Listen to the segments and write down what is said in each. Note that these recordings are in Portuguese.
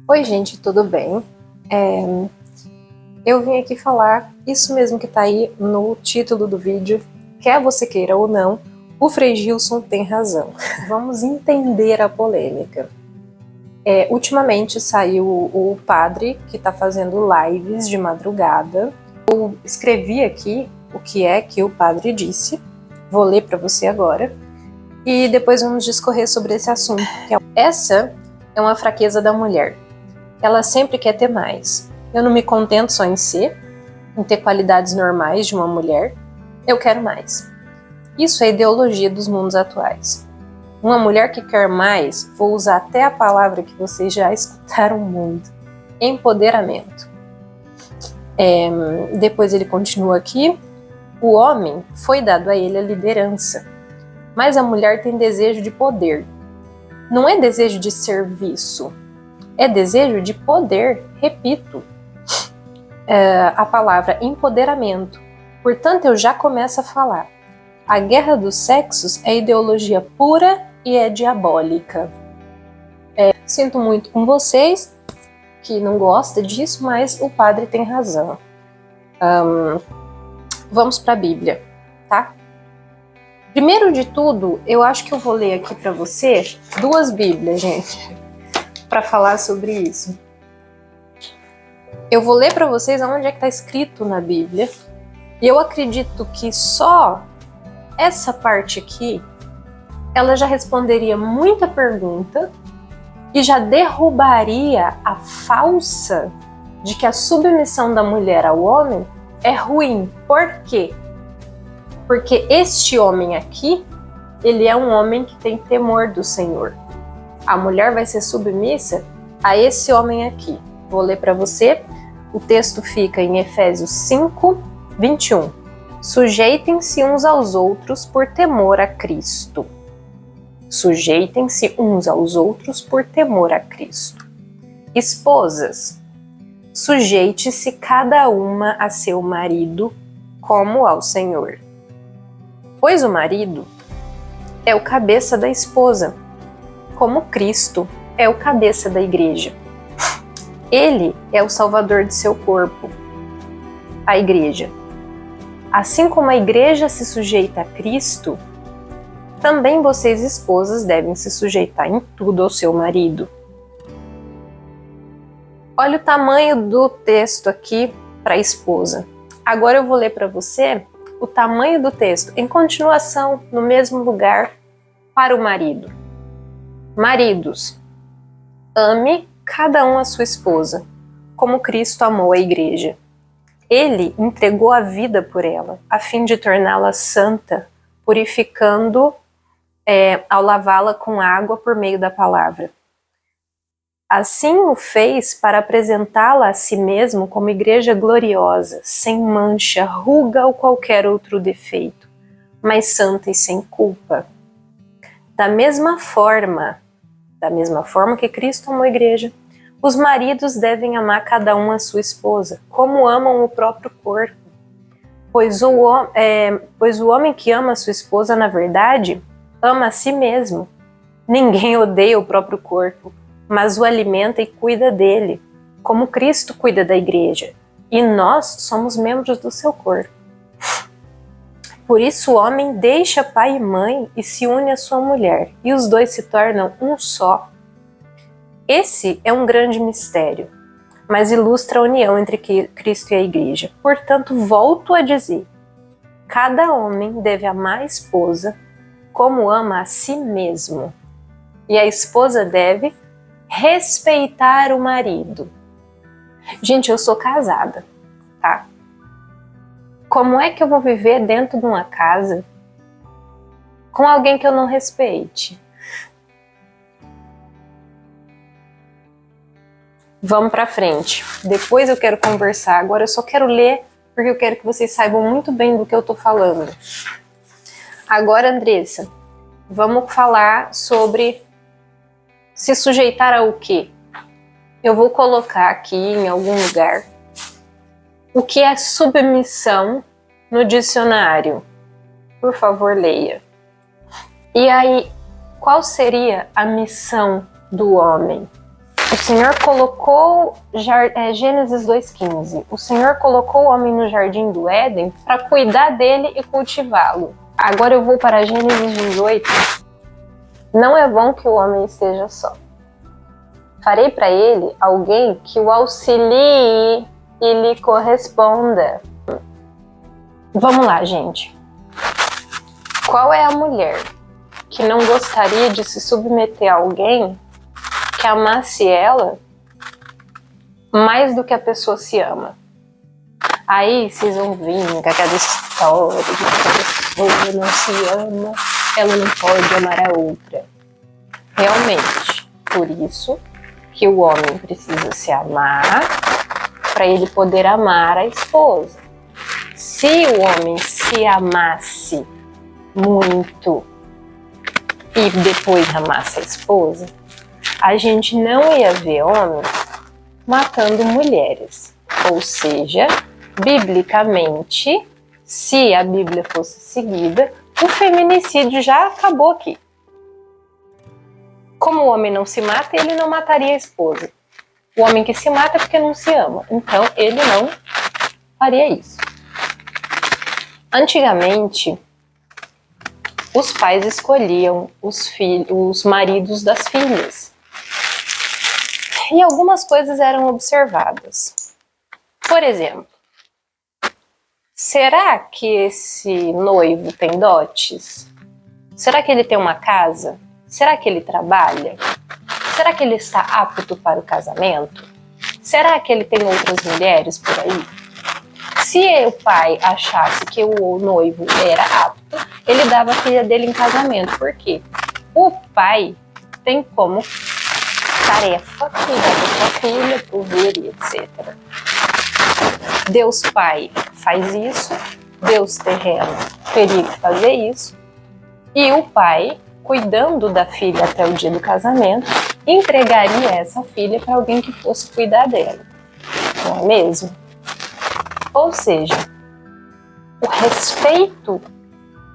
Oi gente, tudo bem? Eu vim aqui falar isso mesmo que tá aí no título do vídeo, quer você queira ou não, o Frei Gilson tem razão. Vamos entender a polêmica. Ultimamente saiu o padre que está fazendo lives de madrugada. Eu escrevi aqui o que é que o padre disse, vou ler para você agora, e depois vamos discorrer sobre esse assunto. Essa é uma fraqueza da mulher. Ela sempre quer ter mais. Eu não me contento só em ser, em ter qualidades normais de uma mulher. Eu quero mais. Isso é a ideologia dos mundos atuais. Uma mulher que quer mais, vou usar até a palavra que vocês já escutaram muito: empoderamento. Depois ele continua aqui: o homem foi dado a ele a liderança, mas a mulher tem desejo de poder. Não é desejo de serviço, é desejo de poder, repito. A palavra empoderamento. Portanto, eu já começo a falar. A guerra dos sexos é ideologia pura e é diabólica. Sinto muito com vocês que não gostam disso, mas o padre tem razão. Vamos para a Bíblia, tá? Primeiro de tudo, eu acho que eu vou ler aqui para você duas Bíblias, gente, para falar sobre isso. Eu vou ler para vocês onde é que está escrito na Bíblia, e eu acredito que só essa parte aqui, ela já responderia muita pergunta e já derrubaria a falsa de que a submissão da mulher ao homem é ruim. Por quê? Porque este homem aqui, ele é um homem que tem temor do Senhor. A mulher vai ser submissa a esse homem aqui. Vou ler para você. O texto fica em Efésios 5, 21. Sujeitem-se uns aos outros por temor a Cristo. Sujeitem-se uns aos outros por temor a Cristo. Esposas, sujeite-se cada uma a seu marido como ao Senhor. Pois o marido é o cabeça da esposa, como Cristo é o cabeça da igreja. Ele é o salvador de seu corpo, a igreja. Assim como a igreja se sujeita a Cristo, também vocês, esposas, devem se sujeitar em tudo ao seu marido. Olha o tamanho do texto aqui para a esposa. Agora eu vou ler para você o tamanho do texto, em continuação, no mesmo lugar, para o marido. Maridos, ame cada um a sua esposa, como Cristo amou a igreja. Ele entregou a vida por ela, a fim de torná-la santa, purificando ao lavá-la com água por meio da palavra. Assim o fez para apresentá-la a si mesmo como igreja gloriosa, sem mancha, ruga ou qualquer outro defeito, mas santa e sem culpa. Da mesma forma que Cristo amou a igreja, os maridos devem amar cada um a sua esposa, como amam o próprio corpo. Pois o homem que ama a sua esposa, na verdade, ama a si mesmo. Ninguém odeia o próprio corpo, mas o alimenta e cuida dele, como Cristo cuida da igreja, e nós somos membros do seu corpo. Por isso o homem deixa pai e mãe e se une à sua mulher, e os dois se tornam um só. Esse é um grande mistério, mas ilustra a união entre Cristo e a igreja. Portanto, volto a dizer, cada homem deve amar a esposa como ama a si mesmo, e a esposa deve respeitar o marido. Gente, eu sou casada, tá? Como é que eu vou viver dentro de uma casa com alguém que eu não respeite? Vamos pra frente. Depois eu quero conversar. Agora eu só quero ler, porque eu quero que vocês saibam muito bem do que eu tô falando. Agora, Andressa, vamos falar sobre se sujeitar ao quê? Eu vou colocar aqui em algum lugar o que é submissão no dicionário. Por favor, leia. E aí, qual seria a missão do homem? O Senhor colocou, Gênesis 2,15, o Senhor colocou o homem no jardim do Éden para cuidar dele e cultivá-lo. Agora eu vou para Gênesis 18. Não é bom que o homem esteja só. Farei para ele alguém que o auxilie e lhe corresponda. Vamos lá, gente. Qual é a mulher que não gostaria de se submeter a alguém que amasse ela mais do que a pessoa se ama? Aí vocês vão vir com aquela história de que a pessoa não se ama, ela não pode amar a outra. Realmente, por isso que o homem precisa se amar para ele poder amar a esposa. Se o homem se amasse muito e depois amasse a esposa, a gente não ia ver homens matando mulheres. Ou seja, biblicamente, se a Bíblia fosse seguida, o feminicídio já acabou aqui. Como o homem não se mata, ele não mataria a esposa. O homem que se mata é porque não se ama. Então, ele não faria isso. Antigamente, os pais escolhiam os maridos das filhas. E algumas coisas eram observadas. Por exemplo, será que esse noivo tem dotes? Será que ele tem uma casa? Será que ele trabalha? Será que ele está apto para o casamento? Será que ele tem outras mulheres por aí? Se o pai achasse que o noivo era apto, ele dava a filha dele em casamento. Por quê? O pai tem como tarefa cuidar da sua filha, prover e etc. Deus Pai faz isso, Deus terreno teria que fazer isso, e o pai, cuidando da filha até o dia do casamento, entregaria essa filha para alguém que fosse cuidar dela. Não é mesmo? Ou seja, o respeito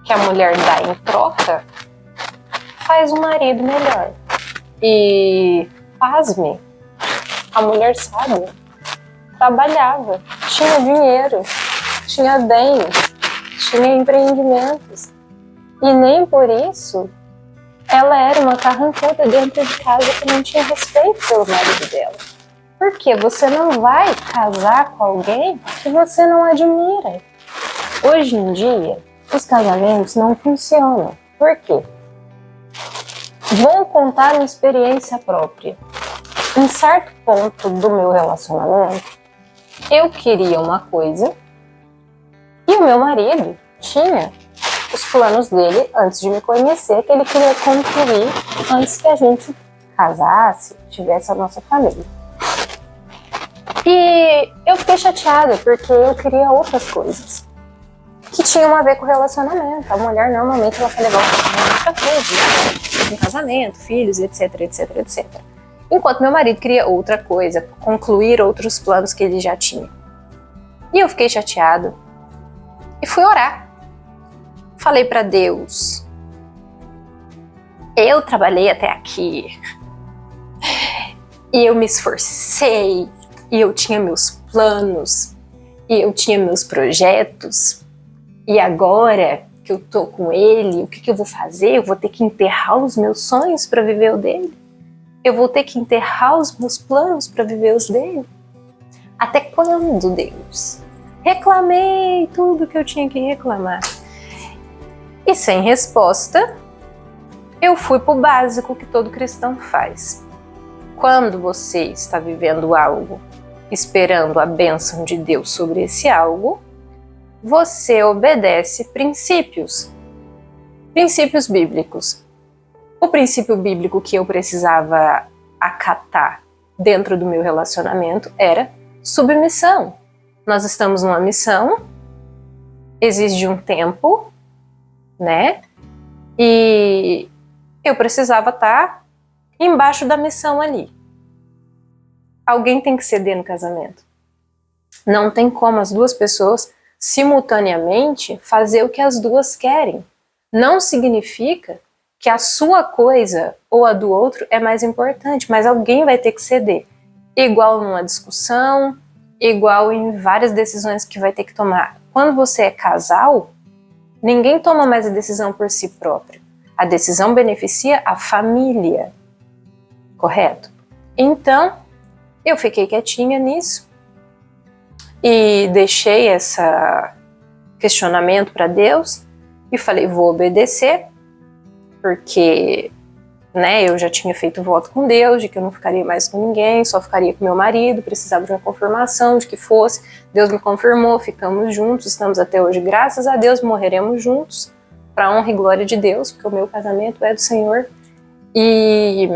que a mulher dá em troca faz o marido melhor. E, pasme, a mulher sábia trabalhava, tinha dinheiro, tinha bens, tinha empreendimentos. E nem por isso ela era uma carrancuda dentro de casa que não tinha respeito pelo marido dela. Porque você não vai casar com alguém que você não admira. Hoje em dia, os casamentos não funcionam. Por quê? Vou contar uma experiência própria. Em certo ponto do meu relacionamento, eu queria uma coisa e o meu marido tinha os planos dele antes de me conhecer, que ele queria concluir antes que a gente casasse, tivesse a nossa família. E eu fiquei chateada porque eu queria outras coisas que tinham a ver com o relacionamento. A mulher normalmente ela quer levar o relacionamento pra tudo, né? Um casamento, filhos, etc, etc, etc. Enquanto meu marido queria outra coisa, concluir outros planos que ele já tinha. E eu fiquei chateada e fui orar. Falei para Deus, eu trabalhei até aqui e eu me esforcei e eu tinha meus planos e eu tinha meus projetos e agora que eu tô com ele, o que eu vou fazer? Eu vou ter que enterrar os meus sonhos para viver o dele? Eu vou ter que enterrar os meus planos para viver os dele? Até quando, Deus? Reclamei tudo que eu tinha que reclamar. E sem resposta, eu fui para o básico que todo cristão faz. Quando você está vivendo algo, esperando a bênção de Deus sobre esse algo, você obedece princípios. Princípios bíblicos. O princípio bíblico que eu precisava acatar dentro do meu relacionamento era submissão. Nós estamos numa missão, exige um tempo, né? E eu precisava estar embaixo da missão ali. Alguém tem que ceder no casamento. Não tem como as duas pessoas simultaneamente fazer o que as duas querem. Não significa que a sua coisa ou a do outro é mais importante, mas alguém vai ter que ceder. Igual numa discussão, igual em várias decisões que vai ter que tomar. Quando você é casal, ninguém toma mais a decisão por si próprio. A decisão beneficia a família, correto? Então, eu fiquei quietinha nisso e deixei esse questionamento para Deus e falei, vou obedecer, porque eu já tinha feito voto com Deus de que eu não ficaria mais com ninguém, só ficaria com meu marido, precisava de uma confirmação de que fosse. Deus me confirmou, ficamos juntos, estamos até hoje, graças a Deus, morreremos juntos, para honra e glória de Deus, porque o meu casamento é do Senhor. E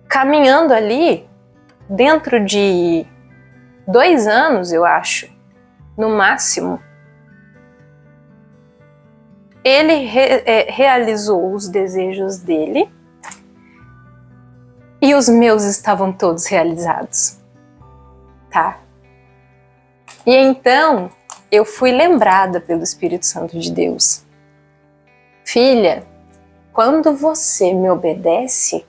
caminhando ali, dentro de 2 anos, eu acho, no máximo, ele realizou os desejos dele e os meus estavam todos realizados, tá? E então eu fui lembrada pelo Espírito Santo de Deus. Filha, quando você me obedece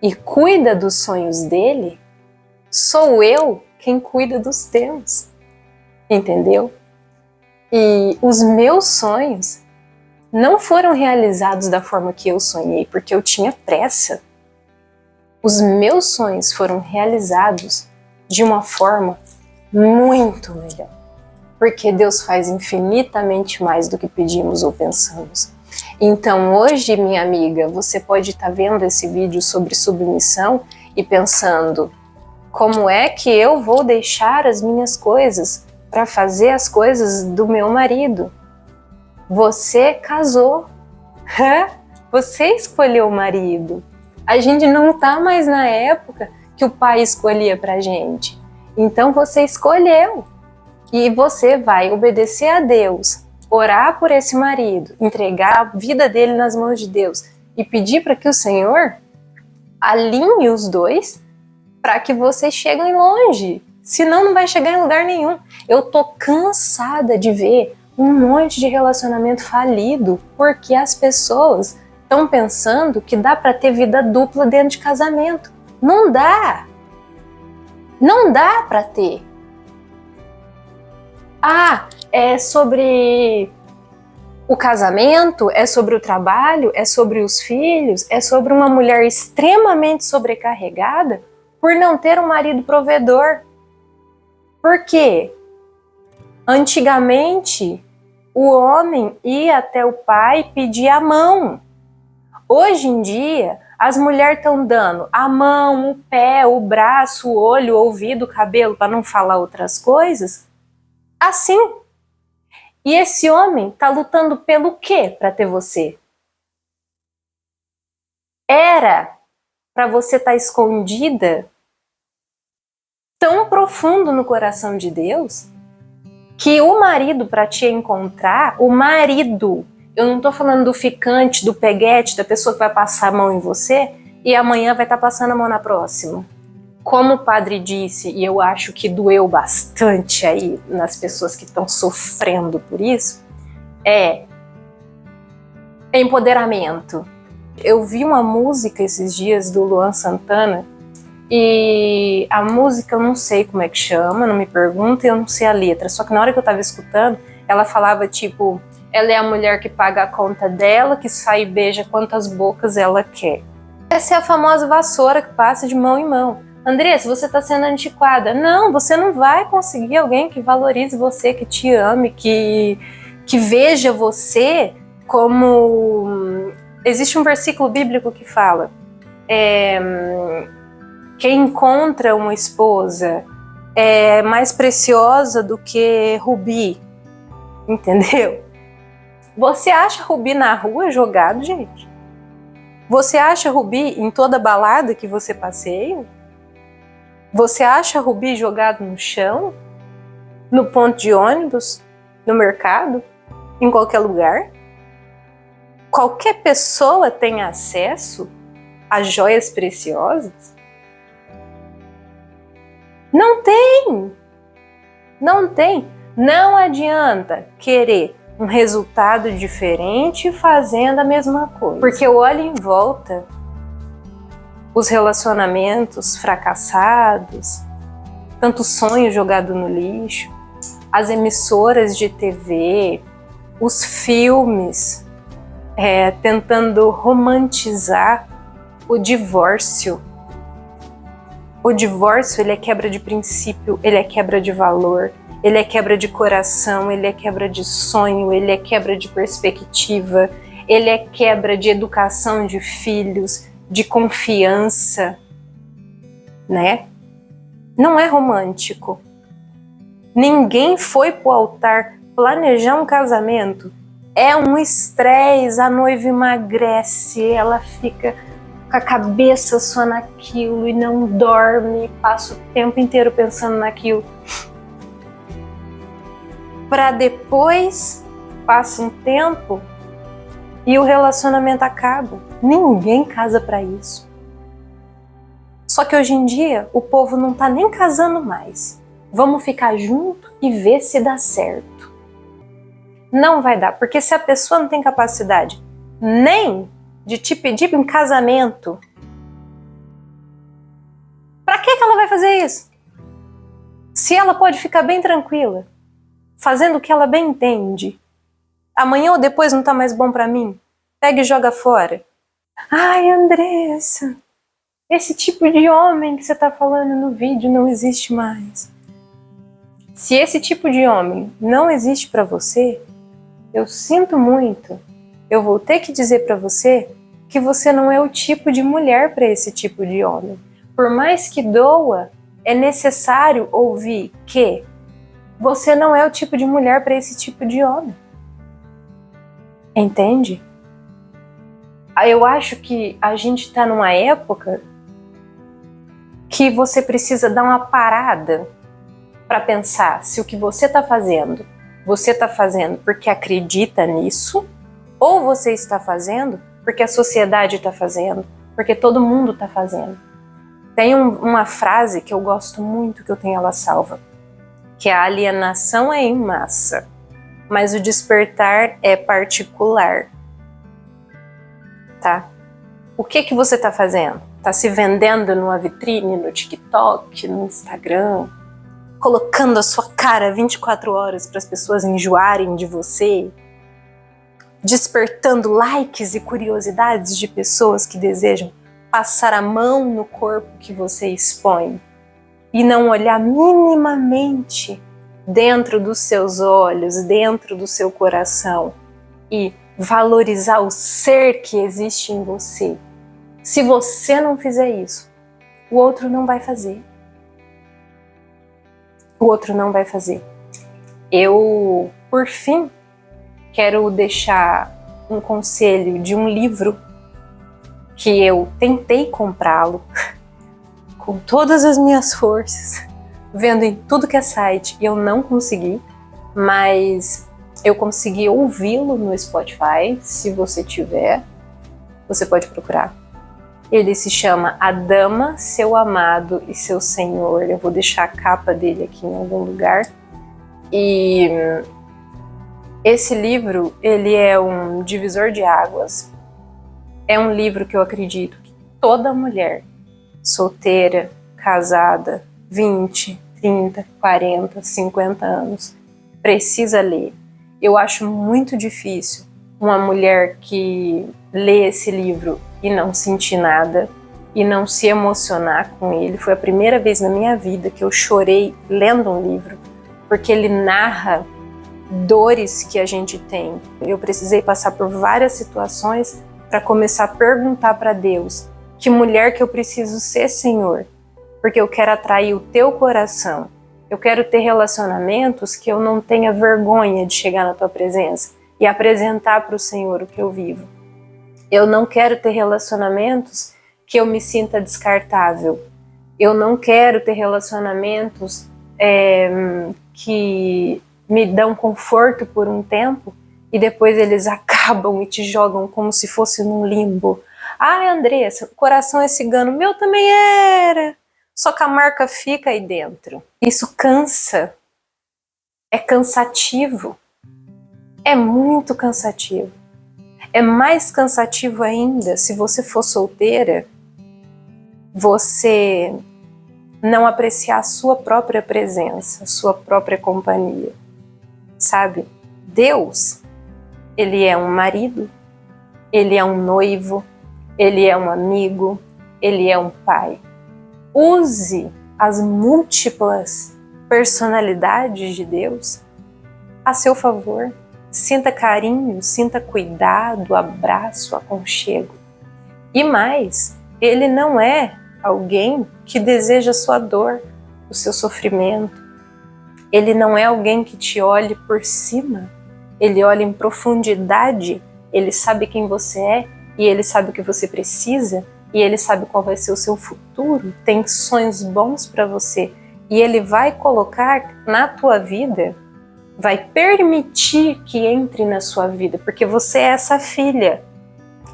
e cuida dos sonhos dele, sou eu quem cuida dos teus, entendeu? E os meus sonhos não foram realizados da forma que eu sonhei, porque eu tinha pressa. Os meus sonhos foram realizados de uma forma muito melhor, porque Deus faz infinitamente mais do que pedimos ou pensamos. Então hoje, minha amiga, você pode estar vendo esse vídeo sobre submissão e pensando, como é que eu vou deixar as minhas coisas para fazer as coisas do meu marido? Você casou, você escolheu o marido. A gente não está mais na época que o pai escolhia pra gente. Então você escolheu e você vai obedecer a Deus, orar por esse marido, entregar a vida dele nas mãos de Deus e pedir para que o Senhor alinhe os dois para que vocês cheguem longe. Senão não vai chegar em lugar nenhum. Eu tô cansada de ver um monte de relacionamento falido porque as pessoas estão pensando que dá para ter vida dupla dentro de casamento. Não dá. Não dá para ter. É sobre o casamento, é sobre o trabalho, é sobre os filhos, é sobre uma mulher extremamente sobrecarregada por não ter um marido provedor. Por quê? Antigamente, o homem ia até o pai pedir a mão. Hoje em dia, as mulheres estão dando a mão, o pé, o braço, o olho, o ouvido, o cabelo, para não falar outras coisas, assim. E esse homem tá lutando pelo quê para ter você? Era para você estar escondida tão profundo no coração de Deus que o marido, para te encontrar, o marido, eu não tô falando do ficante, do peguete, da pessoa que vai passar a mão em você e amanhã vai estar passando a mão na próxima. Como o padre disse, e eu acho que doeu bastante aí nas pessoas que estão sofrendo por isso, é empoderamento. Eu vi uma música esses dias do Luan Santana e a música eu não sei como é que chama, não me pergunta, eu não sei a letra, só que na hora que eu tava escutando, ela falava tipo, ela é a mulher que paga a conta dela, que sai e beija quantas bocas ela quer. Essa é a famosa vassoura que passa de mão em mão. Andressa, você está sendo antiquada. Não, você não vai conseguir alguém que valorize você, que te ame, que veja você como... Existe um versículo bíblico que fala quem encontra uma esposa é mais preciosa do que rubi, entendeu? Você acha rubi na rua jogado, gente? Você acha rubi em toda balada que você passeia? Você acha rubi jogado no chão? No ponto de ônibus? No mercado? Em qualquer lugar? Qualquer pessoa tem acesso a joias preciosas? Não tem! Não tem! Não adianta querer um resultado diferente fazendo a mesma coisa. Porque eu olho em volta os relacionamentos fracassados, tanto sonho jogado no lixo, as emissoras de TV, os filmes tentando romantizar o divórcio. O divórcio, ele é quebra de princípio, ele é quebra de valor, ele é quebra de coração, ele é quebra de sonho, ele é quebra de perspectiva, ele é quebra de educação de filhos, de confiança, né? Não é romântico. Ninguém foi pro altar planejar um casamento. É um estresse, a noiva emagrece, ela fica com a cabeça só naquilo e não dorme, passa o tempo inteiro pensando naquilo. Para depois, passa um tempo e o relacionamento acaba. Ninguém casa para isso. Só que hoje em dia, o povo não tá nem casando mais. Vamos ficar junto e ver se dá certo. Não vai dar, porque se a pessoa não tem capacidade nem de te pedir em casamento, pra que ela vai fazer isso? Se ela pode ficar bem tranquila, fazendo o que ela bem entende, amanhã ou depois não tá mais bom pra mim, pega e joga fora. Ai, Andressa, esse tipo de homem que você tá falando no vídeo não existe mais. Se esse tipo de homem não existe pra você, eu sinto muito. Eu vou ter que dizer pra você que você não é o tipo de mulher para esse tipo de homem. Por mais que doa, é necessário ouvir que você não é o tipo de mulher para esse tipo de homem. Entende? Eu acho que a gente está numa época que você precisa dar uma parada para pensar se o que você está fazendo porque acredita nisso, ou você está fazendo porque a sociedade está fazendo, porque todo mundo está fazendo. Tem uma frase que eu gosto muito, que eu tenho ela salva, que a alienação é em massa, mas o despertar é particular. Tá? O que você está fazendo? Está se vendendo numa vitrine, no TikTok, no Instagram, colocando a sua cara 24 horas para as pessoas enjoarem de você, despertando likes e curiosidades de pessoas que desejam passar a mão no corpo que você expõe e não olhar minimamente dentro dos seus olhos, dentro do seu coração e valorizar o ser que existe em você. Se você não fizer isso, o outro não vai fazer. O outro não vai fazer. Eu, por fim, quero deixar um conselho de um livro que eu tentei comprá-lo com todas as minhas forças, vendo em tudo que é site, e eu não consegui, mas eu consegui ouvi-lo no Spotify. Se você tiver, você pode procurar. Ele se chama A Dama, Seu Amado e Seu Senhor. Eu vou deixar a capa dele aqui em algum lugar. E esse livro, ele é um divisor de águas. É um livro que eu acredito que toda mulher, solteira, casada, 20, 30, 40, 50 anos, precisa ler. Eu acho muito difícil uma mulher que lê esse livro e não sentir nada e não se emocionar com ele. Foi a primeira vez na minha vida que eu chorei lendo um livro, porque ele narra dores que a gente tem. Eu precisei passar por várias situações para começar a perguntar para Deus: que mulher que eu preciso ser, Senhor? Porque eu quero atrair o teu coração. Eu quero ter relacionamentos que eu não tenha vergonha de chegar na tua presença e apresentar para o Senhor o que eu vivo. Eu não quero ter relacionamentos que eu me sinta descartável. Eu não quero ter relacionamentos que me dão conforto por um tempo e depois eles acabam e te jogam como se fosse num limbo. Ai, Andressa, o coração é cigano. Meu também era. Só que a marca fica aí dentro. Isso cansa. É cansativo. é muito cansativo. É mais cansativo ainda se você for solteira, você não apreciar a sua própria presença, a sua própria companhia, sabe? Deus, Ele é um marido, Ele é um noivo, Ele é um amigo, Ele é um pai. Use as múltiplas personalidades de Deus a seu favor. Sinta carinho, sinta cuidado, abraço, aconchego. E mais, Ele não é alguém que deseja a sua dor, o seu sofrimento. Ele não é alguém que te olhe por cima. Ele olha em profundidade. Ele sabe quem você é e Ele sabe o que você precisa e Ele sabe qual vai ser o seu futuro. Tem sonhos bons para você e Ele vai colocar na tua vida, vai permitir que entre na sua vida, porque você é essa filha.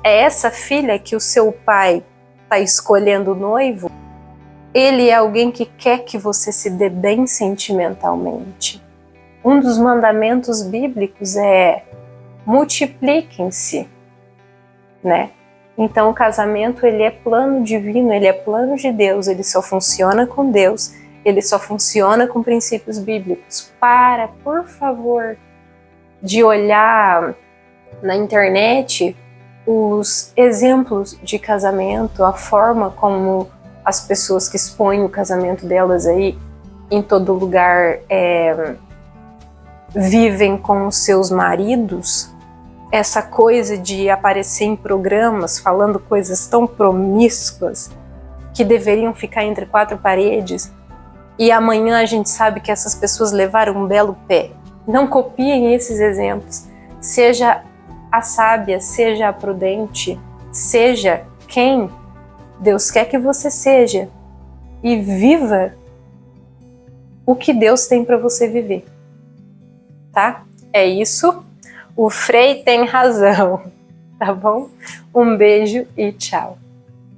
É essa filha que o seu pai está escolhendo o noivo. Ele é alguém que quer que você se dê bem sentimentalmente. Um dos mandamentos bíblicos é multipliquem-se, né? Então o casamento, ele é plano divino, ele é plano de Deus, ele só funciona com Deus, ele só funciona com princípios bíblicos. Para, por favor, de olhar na internet os exemplos de casamento, a forma como as pessoas que expõem o casamento delas aí em todo lugar vivem com os seus maridos, essa coisa de aparecer em programas falando coisas tão promíscuas que deveriam ficar entre quatro paredes e amanhã a gente sabe que essas pessoas levaram um belo pé. Não copiem esses exemplos. Seja a sábia, seja a prudente, seja quem Deus quer que você seja e viva o que Deus tem para você viver, tá? É isso. O Frei tem razão, tá bom? Um beijo e tchau.